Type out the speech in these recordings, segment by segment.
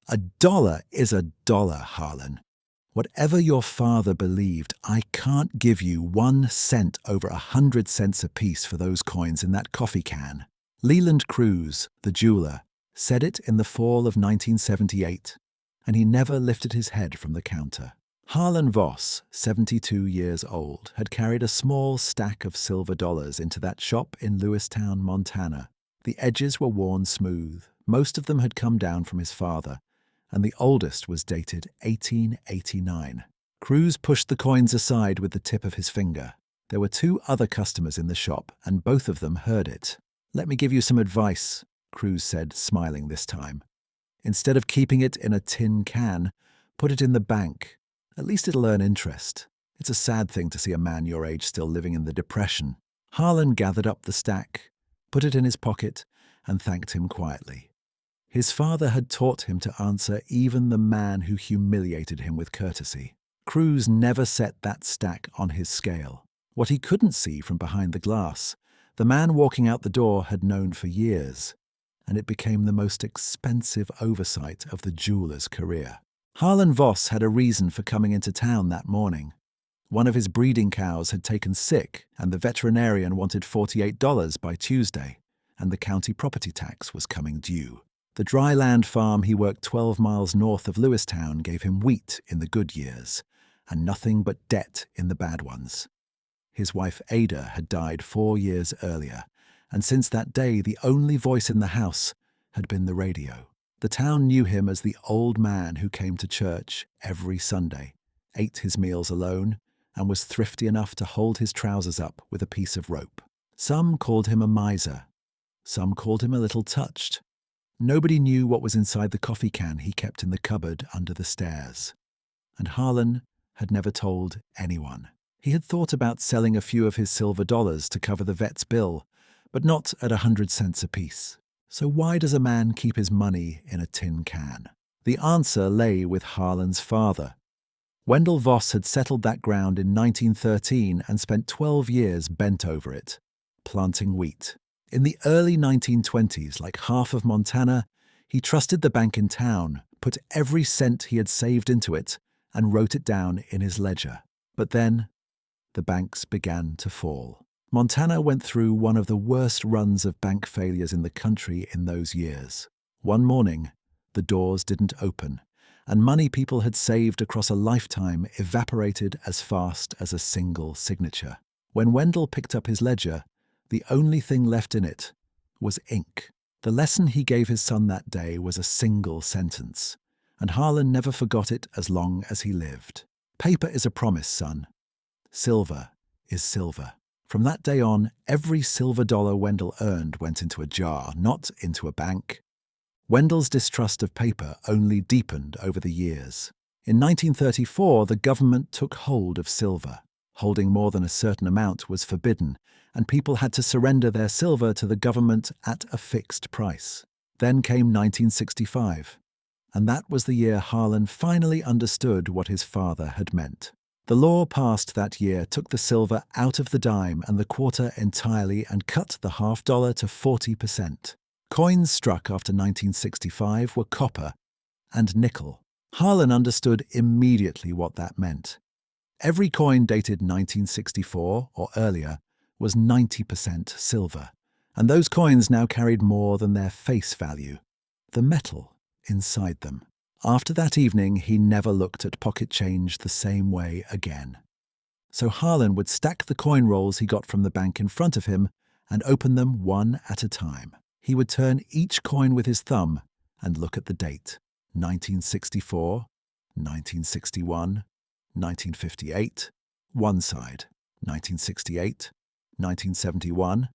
$1 is $1, Harlan. Whatever your father believed, I can't give you 1 cent over 100 cents apiece for those coins in that coffee can. Leland Crews, the jeweler, said it in the fall of 1978, and he never lifted his head from the counter. Harlan Voss, 72 years old, had carried a small stack of silver dollars into that shop in Lewistown, Montana. The edges were worn smooth. Most of them had come down from his father, and the oldest was dated 1889. Crews pushed the coins aside with the tip of his finger. There were 2 other customers in the shop, and both of them heard it. "Let me give you some advice," Crews said, smiling this time. "Instead of keeping it in a tin can, put it in the bank. At least it'll earn interest. It's a sad thing to see a man your age still living in the Depression." Harlan gathered up the stack, put it in his pocket, and thanked him quietly. His father had taught him to answer even the man who humiliated him with courtesy. Crews never set that stack on his scale. What he couldn't see from behind the glass, the man walking out the door had known for years, and it became the most expensive oversight of the jeweler's career. Harlan Voss had a reason for coming into town that morning. One of his breeding cows had taken sick, and the veterinarian wanted $48 by Tuesday, and the county property tax was coming due. The dry land farm he worked 12 miles north of Lewistown gave him wheat in the good years, and nothing but debt in the bad ones. His wife Ada had died 4 years earlier, and since that day the only voice in the house had been the radio. The town knew him as the old man who came to church every Sunday, ate his meals alone, and was thrifty enough to hold his trousers up with a piece of rope. Some called him a miser. Some called him a little touched. Nobody knew what was inside the coffee can he kept in the cupboard under the stairs. And Harlan had never told anyone. He had thought about selling a few of his silver dollars to cover the vet's bill, but not at 100 cents apiece. So why does a man keep his money in a tin can? The answer lay with Harlan's father. Wendell Voss had settled that ground in 1913 and spent 12 years bent over it, planting wheat. In the early 1920s, like half of Montana, he trusted the bank in town, put every cent he had saved into it, and wrote it down in his ledger. But then, the banks began to fall. Montana went through one of the worst runs of bank failures in the country in those years. One morning, the doors didn't open, and money people had saved across a lifetime evaporated as fast as a single signature. When Wendell picked up his ledger, the only thing left in it was ink. The lesson he gave his son that day was a single sentence, and Harlan never forgot it as long as he lived. "Paper is a promise, son. Silver is silver." From that day on, every silver dollar Wendell earned went into a jar, not into a bank. Wendell's distrust of paper only deepened over the years. In 1934, the government took hold of silver. Holding more than a certain amount was forbidden, and people had to surrender their silver to the government at a fixed price. Then came 1965, and that was the year Harlan finally understood what his father had meant. The law passed that year took the silver out of the dime and the quarter entirely and cut the half-dollar to 40%. Coins struck after 1965 were copper and nickel. Harlan understood immediately what that meant. Every coin dated 1964 or earlier was 90% silver, and those coins now carried more than their face value, the metal inside them. After that evening, he never looked at pocket change the same way again. So Harlan would stack the coin rolls he got from the bank in front of him and open them one at a time. He would turn each coin with his thumb and look at the date: 1964, 1961, 1958, one side; 1968, 1971,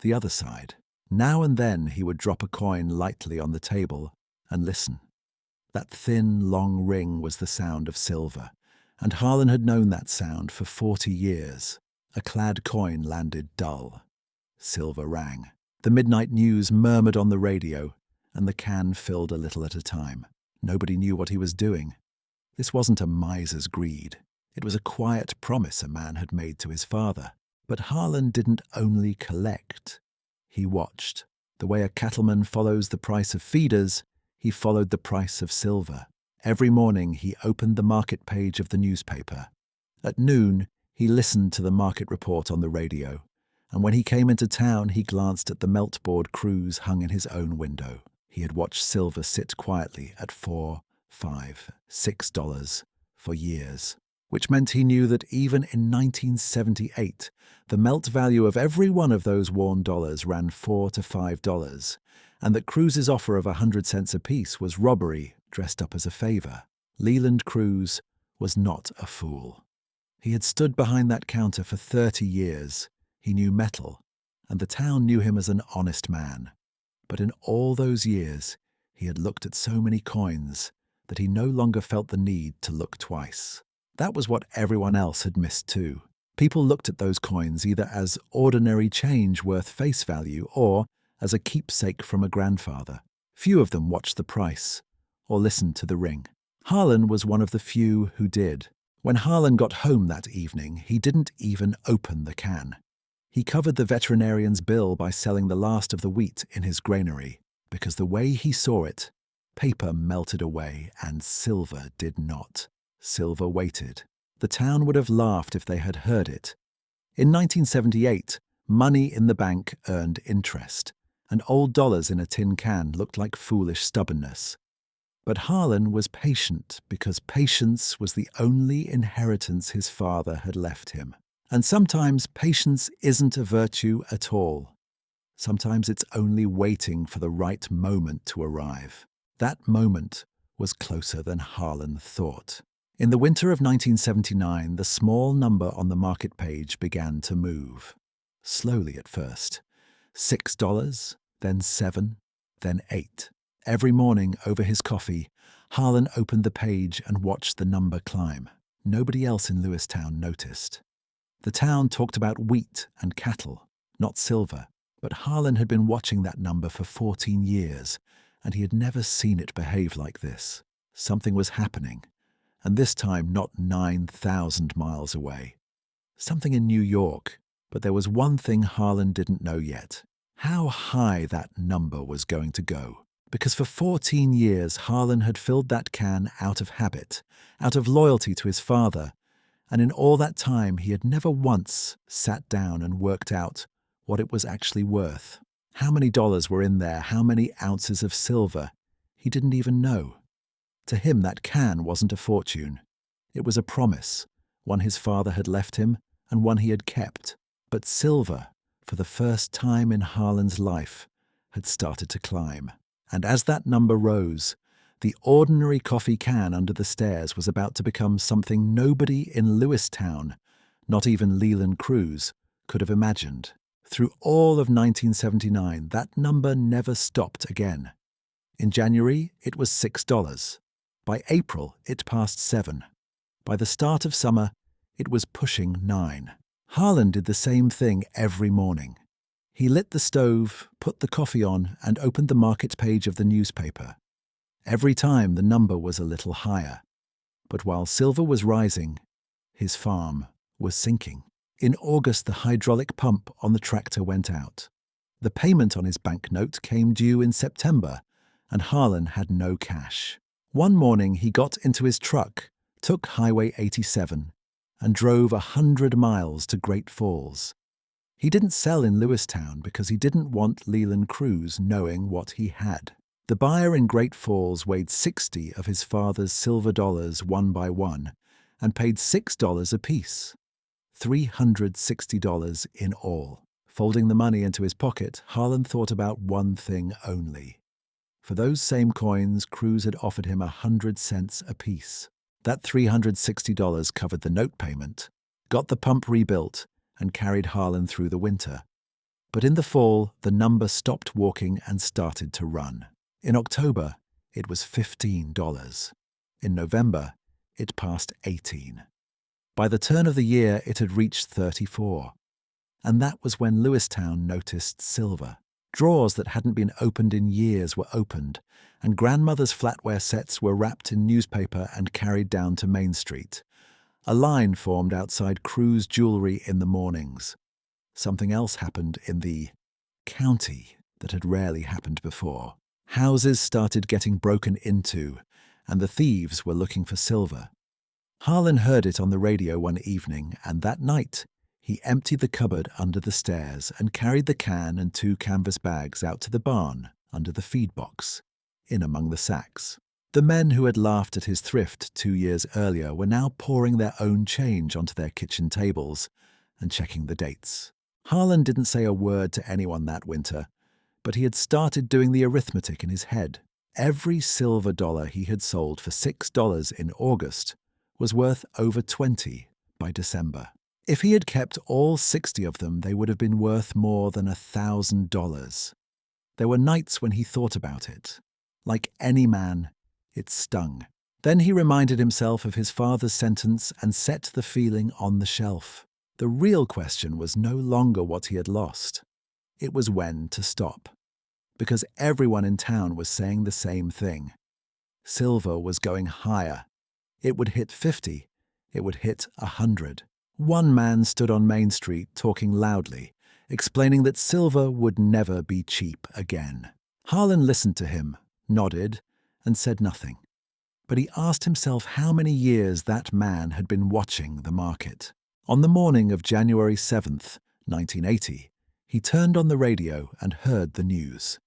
the other side. Now and then he would drop a coin lightly on the table and listen. That thin, long ring was the sound of silver, and Harlan had known that sound for 40 years. A clad coin landed dull. Silver rang. The midnight news murmured on the radio, and the can filled a little at a time. Nobody knew what he was doing. This wasn't a miser's greed. It was a quiet promise a man had made to his father. But Harlan didn't only collect. He watched. The way a cattleman follows the price of feeders, he followed the price of silver. Every morning he opened the market page of the newspaper. At noon, he listened to the market report on the radio, and when he came into town, he glanced at the meltboard Crews hung in his own window. He had watched silver sit quietly at $4, $5, $6 for years, which meant he knew that even in 1978, the melt value of every one of those worn dollars ran $4 to $5, and that Crews's offer of 100 cents apiece was robbery dressed up as a favor. Leland Crews was not a fool. He had stood behind that counter for 30 years. He knew metal, and the town knew him as an honest man. But in all those years, he had looked at so many coins that he no longer felt the need to look twice. That was what everyone else had missed too. People looked at those coins either as ordinary change worth face value or as a keepsake from a grandfather. Few of them watched the price or listened to the ring. Harlan was one of the few who did. When Harlan got home that evening, he didn't even open the can. He covered the veterinarian's bill by selling the last of the wheat in his granary, because the way he saw it, paper melted away and silver did not. Silver waited. The town would have laughed if they had heard it. In 1978, money in the bank earned interest, and old dollars in a tin can looked like foolish stubbornness. But Harlan was patient because patience was the only inheritance his father had left him. And sometimes patience isn't a virtue at all. Sometimes it's only waiting for the right moment to arrive. That moment was closer than Harlan thought. In the winter of 1979, the small number on the market page began to move. Slowly at first. $6, then $7, then $8. Every morning over his coffee, Harlan opened the page and watched the number climb. Nobody else in Lewistown noticed. The town talked about wheat and cattle, not silver, but Harlan had been watching that number for 14 years, and he had never seen it behave like this. Something was happening, and this time not 9,000 miles away. Something in New York, but there was one thing Harlan didn't know yet: how high that number was going to go. Because for 14 years Harlan had filled that can out of habit, out of loyalty to his father, and in all that time he had never once sat down and worked out what it was actually worth. How many dollars were in there, how many ounces of silver? He didn't even know. To him, that can wasn't a fortune. It was a promise, one his father had left him and one he had kept. But silver, for the first time in Harlan's life, had started to climb. And as that number rose, the ordinary coffee can under the stairs was about to become something nobody in Lewistown, not even Leland Crews, could have imagined. Through all of 1979, that number never stopped again. In January, it was $6. By April, it passed $7. By the start of summer, it was pushing $9. Harlan did the same thing every morning. He lit the stove, put the coffee on, and opened the market page of the newspaper. Every time the number was a little higher. But while silver was rising, his farm was sinking. In August, the hydraulic pump on the tractor went out. The payment on his banknote came due in September, and Harlan had no cash. One morning he got into his truck, took Highway 87, and drove 100 miles to Great Falls. He didn't sell in Lewistown because he didn't want Leland Crews knowing what he had. The buyer in Great Falls weighed 60 of his father's silver dollars one by one and paid $6 apiece. $360 in all. Folding the money into his pocket, Harlan thought about one thing only. For those same coins, Crews had offered him 100 cents apiece. That $360 covered the note payment, got the pump rebuilt, and carried Harlan through the winter. But in the fall, the number stopped walking and started to run. In October, it was $15. In November, it passed $18. By the turn of the year, it had reached $34. And that was when Lewistown noticed silver. Drawers that hadn't been opened in years were opened, and grandmother's flatware sets were wrapped in newspaper and carried down to Main Street. A line formed outside Crews Jewelry in the mornings. Something else happened in the county that had rarely happened before. Houses started getting broken into, and the thieves were looking for silver. Harlan heard it on the radio one evening, and that night, he emptied the cupboard under the stairs and carried the can and 2 canvas bags out to the barn under the feed box, in among the sacks. The men who had laughed at his thrift 2 years earlier were now pouring their own change onto their kitchen tables and checking the dates. Harlan didn't say a word to anyone that winter, but he had started doing the arithmetic in his head. Every silver dollar he had sold for $6 in August was worth over 20 by December. If he had kept all 60 of them, they would have been worth more than $1,000. There were nights when he thought about it. Like any man, it stung. Then he reminded himself of his father's sentence and set the feeling on the shelf. The real question was no longer what he had lost. It was when to stop. Because everyone in town was saying the same thing. Silver was going higher. It would hit 50. It would hit 100. One man stood on Main Street talking loudly, explaining that silver would never be cheap again. Harlan listened to him, nodded, and said nothing. But he asked himself how many years that man had been watching the market. On the morning of January 7th, 1980, he turned on the radio and heard the news.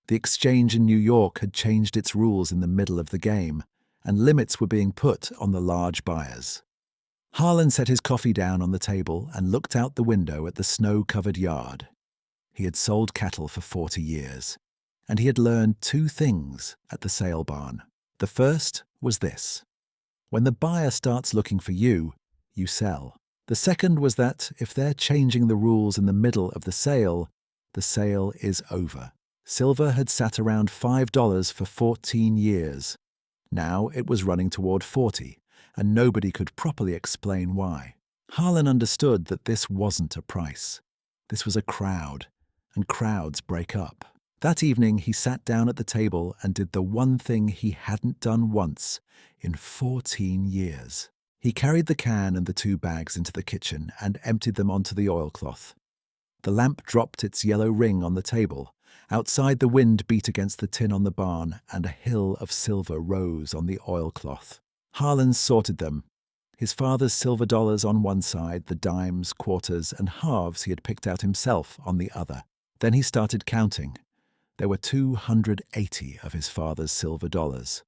The exchange in New York had changed its rules in the middle of the game, and limits were being put on the large buyers. Harlan set his coffee down on the table and looked out the window at the snow-covered yard. He had sold cattle for 40 years, and he had learned 2 things at the sale barn. The first was this: when the buyer starts looking for you, you sell. The second was that if they're changing the rules in the middle of the sale is over. Silver had sat around $5 for 14 years. Now it was running toward 40, and nobody could properly explain why. Harlan understood that this wasn't a price. This was a crowd, and crowds break up. That evening he sat down at the table and did the one thing he hadn't done once in 14 years. He carried the can and the 2 bags into the kitchen and emptied them onto the oilcloth. The lamp dropped its yellow ring on the table. Outside, the wind beat against the tin on the barn, and a hill of silver rose on the oilcloth. Harlan sorted them. His father's silver dollars on one side, the dimes, quarters, and halves he had picked out himself on the other. Then he started counting. There were 280 of his father's silver dollars,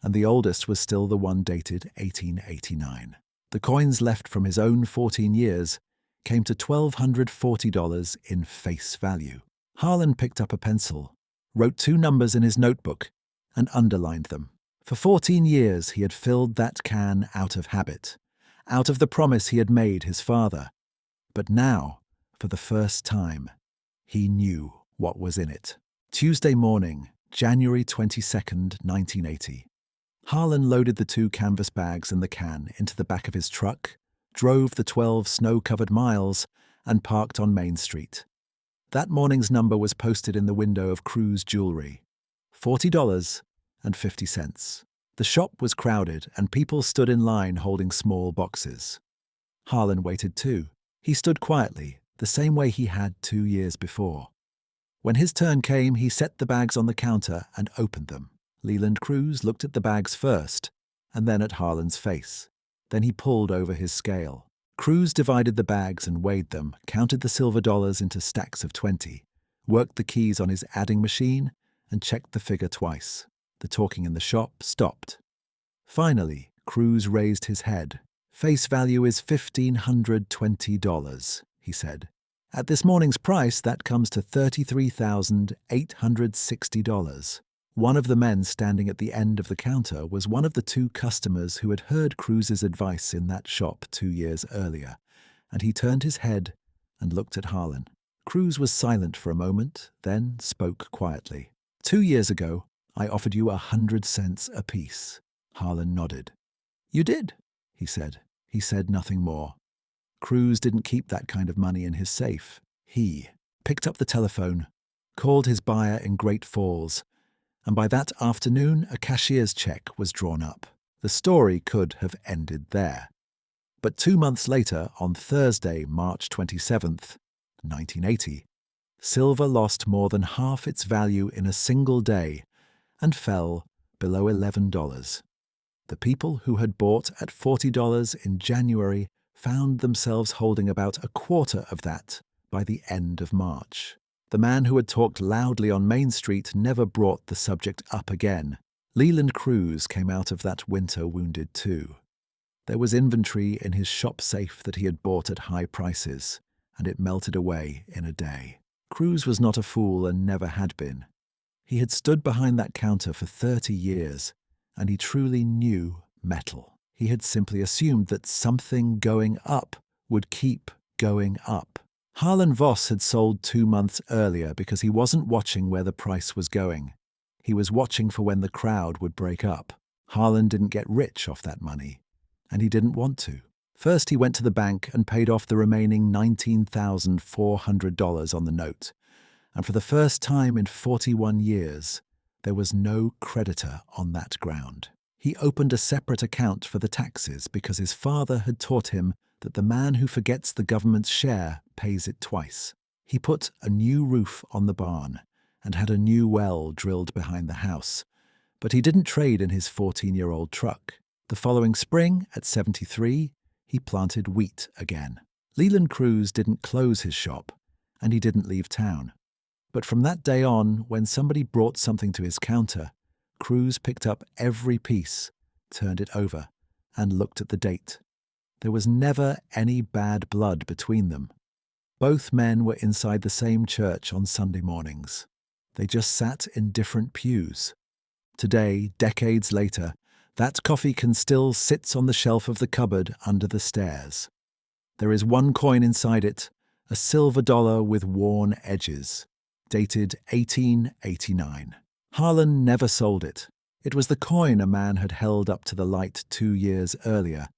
and the oldest was still the one dated 1889. The coins left from his own 14 years came to $1,240 in face value. Harlan picked up a pencil, wrote 2 numbers in his notebook, and underlined them. For 14 years he had filled that can out of habit, out of the promise he had made his father. But now, for the first time, he knew what was in it. Tuesday morning, January 22nd, 1980. Harlan loaded the 2 canvas bags and the can into the back of his truck, drove the 12 snow-covered miles, and parked on Main Street. That morning's number was posted in the window of Crews Jewelry: $40.50. The shop was crowded, and people stood in line holding small boxes. Harlan waited too. He stood quietly, the same way he had 2 years before. When his turn came, he set the bags on the counter and opened them. Leland Crews looked at the bags first, and then at Harlan's face. Then he pulled over his scale. Crews divided the bags and weighed them, counted the silver dollars into stacks of 20, worked the keys on his adding machine, and checked the figure twice. The talking in the shop stopped. Finally, Crews raised his head. "Face value is $1,520, he said. "At this morning's price, that comes to $33,860. One of the men standing at the end of the counter was one of the 2 customers who had heard Crews's advice in that shop 2 years earlier, and he turned his head and looked at Harlan. Crews was silent for a moment, then spoke quietly. "2 years ago, I offered you 100 cents apiece." Harlan nodded. "You did," he said. He said nothing more. Crews didn't keep that kind of money in his safe. He picked up the telephone, called his buyer in Great Falls, and by that afternoon a cashier's check was drawn up. The story could have ended there. But 2 months later, on Thursday, March 27th, 1980, silver lost more than half its value in a single day and fell below $11. The people who had bought at $40 in January found themselves holding about a quarter of that by the end of March. The man who had talked loudly on Main Street never brought the subject up again. Leland Crews came out of that winter wounded too. There was inventory in his shop safe that he had bought at high prices, and it melted away in a day. Crews was not a fool and never had been. He had stood behind that counter for 30 years, and he truly knew metal. He had simply assumed that something going up would keep going up. Harlan Voss had sold 2 months earlier because he wasn't watching where the price was going. He was watching for when the crowd would break up. Harlan didn't get rich off that money, and he didn't want to. First, he went to the bank and paid off the remaining $19,400 on the note, and for the first time in 41 years, there was no creditor on that ground. He opened a separate account for the taxes because his father had taught him that the man who forgets the government's share pays it twice. He put a new roof on the barn and had a new well drilled behind the house, but he didn't trade in his 14-year-old truck. The following spring, at 73, he planted wheat again. Leland Crews didn't close his shop, and he didn't leave town. But from that day on, when somebody brought something to his counter, Crews picked up every piece, turned it over, and looked at the date. There was never any bad blood between them. Both men were inside the same church on Sunday mornings. They just sat in different pews. Today, decades later, that coffee can still sits on the shelf of the cupboard under the stairs. There is one coin inside it, a silver dollar with worn edges, dated 1889. Harlan never sold it. It was the coin a man had held up to the light 2 years earlier,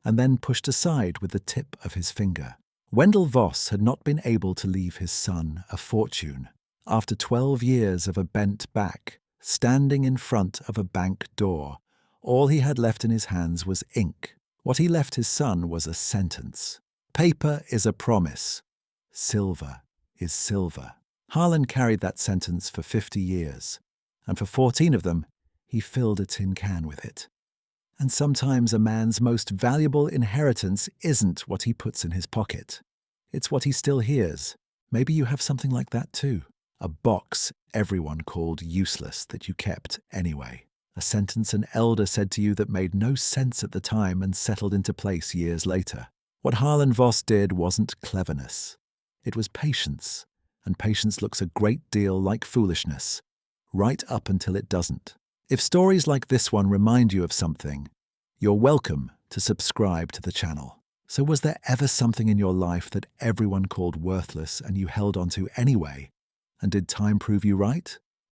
and then pushed aside with the tip of his finger. Wendell Voss had not been able to leave his son a fortune. After 12 years of a bent back, standing in front of a bank door, all he had left in his hands was ink. What he left his son was a sentence. Paper is a promise. Silver is silver. Harlan carried that sentence for 50 years, and for 14 of them, he filled a tin can with it. And sometimes a man's most valuable inheritance isn't what he puts in his pocket. It's what he still hears. Maybe you have something like that too. A box everyone called useless that you kept anyway. A sentence an elder said to you that made no sense at the time and settled into place years later. What Harlan Voss did wasn't cleverness. It was patience, and patience looks a great deal like foolishness, right up until it doesn't. If stories like this one remind you of something, you're welcome to subscribe to the channel. So was there ever something in your life that everyone called worthless and you held on to anyway? And did time prove you right?